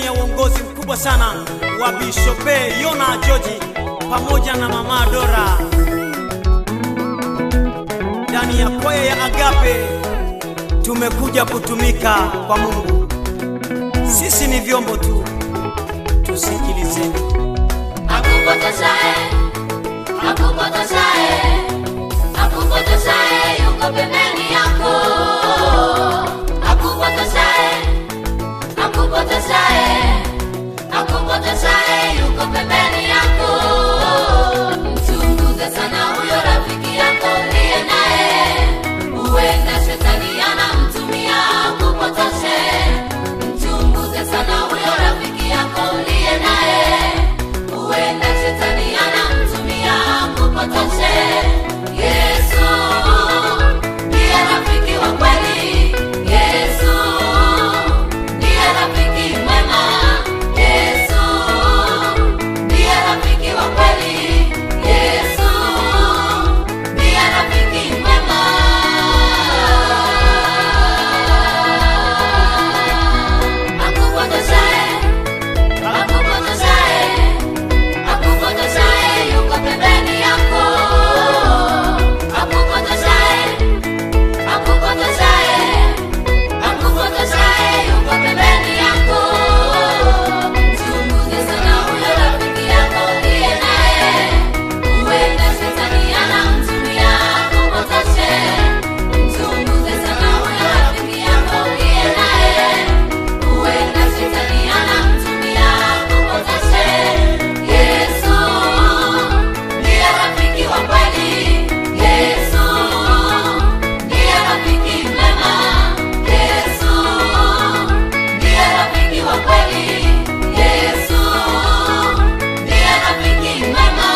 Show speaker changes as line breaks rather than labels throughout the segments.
chini ya uongozi mkubwa sana wa Bishop Yona George pamoja na Mama Dora, ndani ya kwaya ya Agape tumekuja kutumika kwa Mungu. Sisi ni vyombo tu, tusikilizeni.
Hakupotoshaye, hakupotoshaye, hakupotoshaye yuko pembeni yako. Hakupotoshaye, hakupotoshaye, hakupotoshaye yuko pembeni yako. Mchunguze sana huyo rafiki yako uliye naye, huenda shetani anamtumia akupotoshe. Mchunguze sana huyo rafiki yako uliye naye, huenda shetani anamtumia akupotoshe. Yesu ndiye rafiki wa kweli. Yesu ndiye rafiki mwema. Yesu ndiye rafiki wa kweli. Yesu ndiye rafiki mwema. Hakupotoshaye, hakupotoshaye, hakupotoshaye yuko pembeni yako. Hakupotoshaye, hakupotoshaye, hakupotoshaye yuko pembeni yako. Mchunguze sana huyo rafiki yako uliye naye, huenda shetani anamtumia akupotoshe. Mchunguze sana huyo rafiki yako uliye naye, huenda shetani anamtumia akupotoshe. Yesu ndiye rafiki wa kweli. Yesu ndiye rafiki mwema. Yesu ndiye rafiki wa kweli. Yesu ndiye rafiki mwema.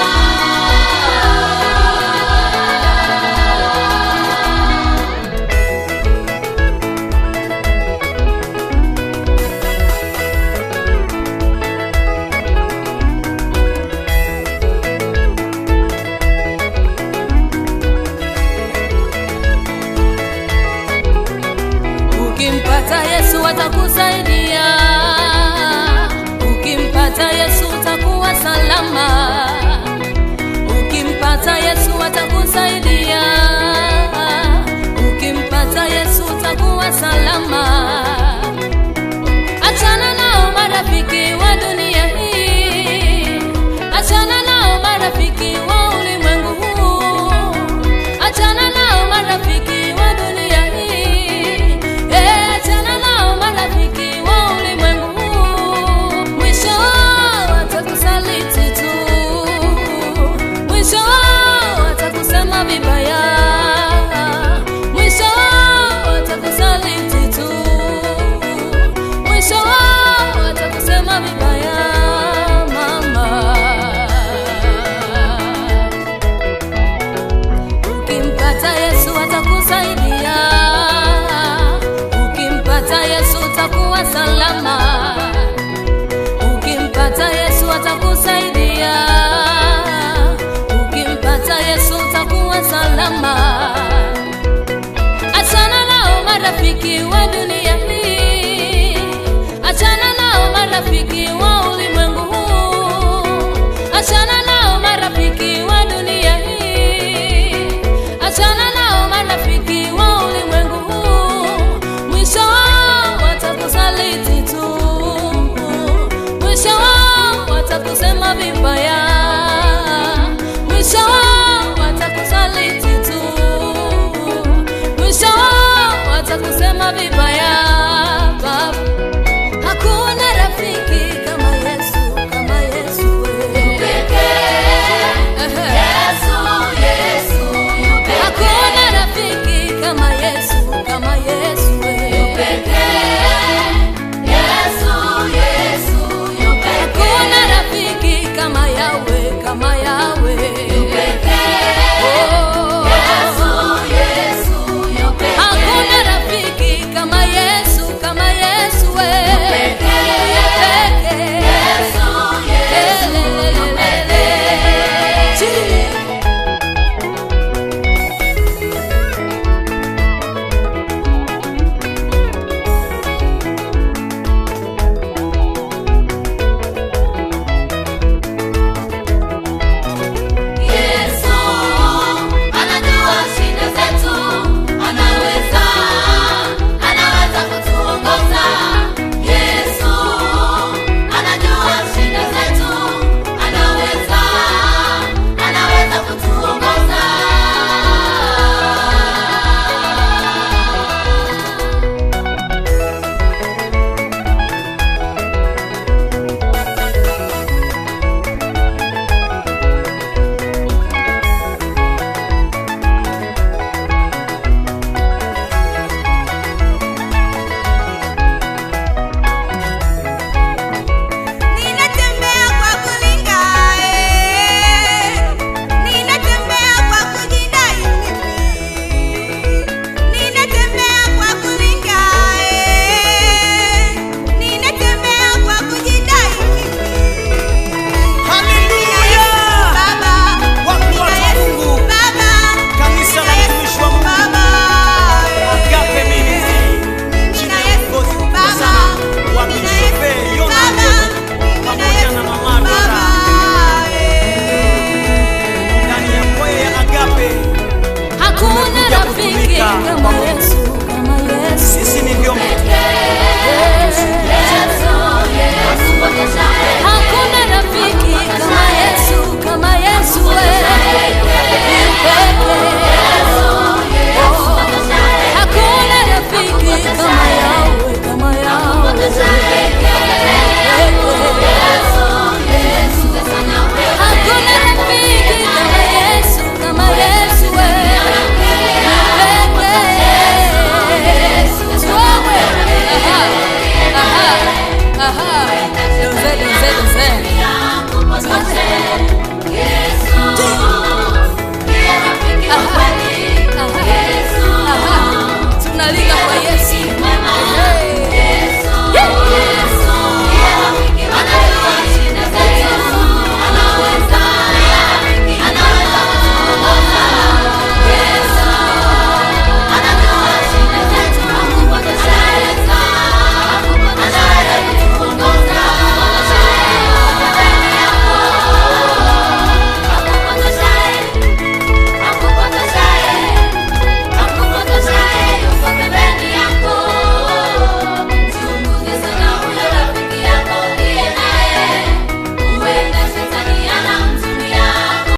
Ukimpata Yesu atakusaidia, ukimpata Yesu utakuwa salama, ukimpata Yesu atakusaidia, ukimpata Yesu utakuwa salama. Achana nao marafiki wa dunia hii, achana nao marafiki wa ulimwengu huu, achana nao marafiki wa dunia hii, achana nao marafiki wa ulimwengu huu. Mwisho watakusaliti tu, mwisho watakusema vibaya, mwisho watakusaliti tu, mwisho watakusema vibaya mama. Ukimpata Yesu atakusaidia, ukimpata Yesu utakuwa salama, ukimpata Yesu atakusaidia, ukimpata Yesu utakuwa salama. Achana nao marafiki wa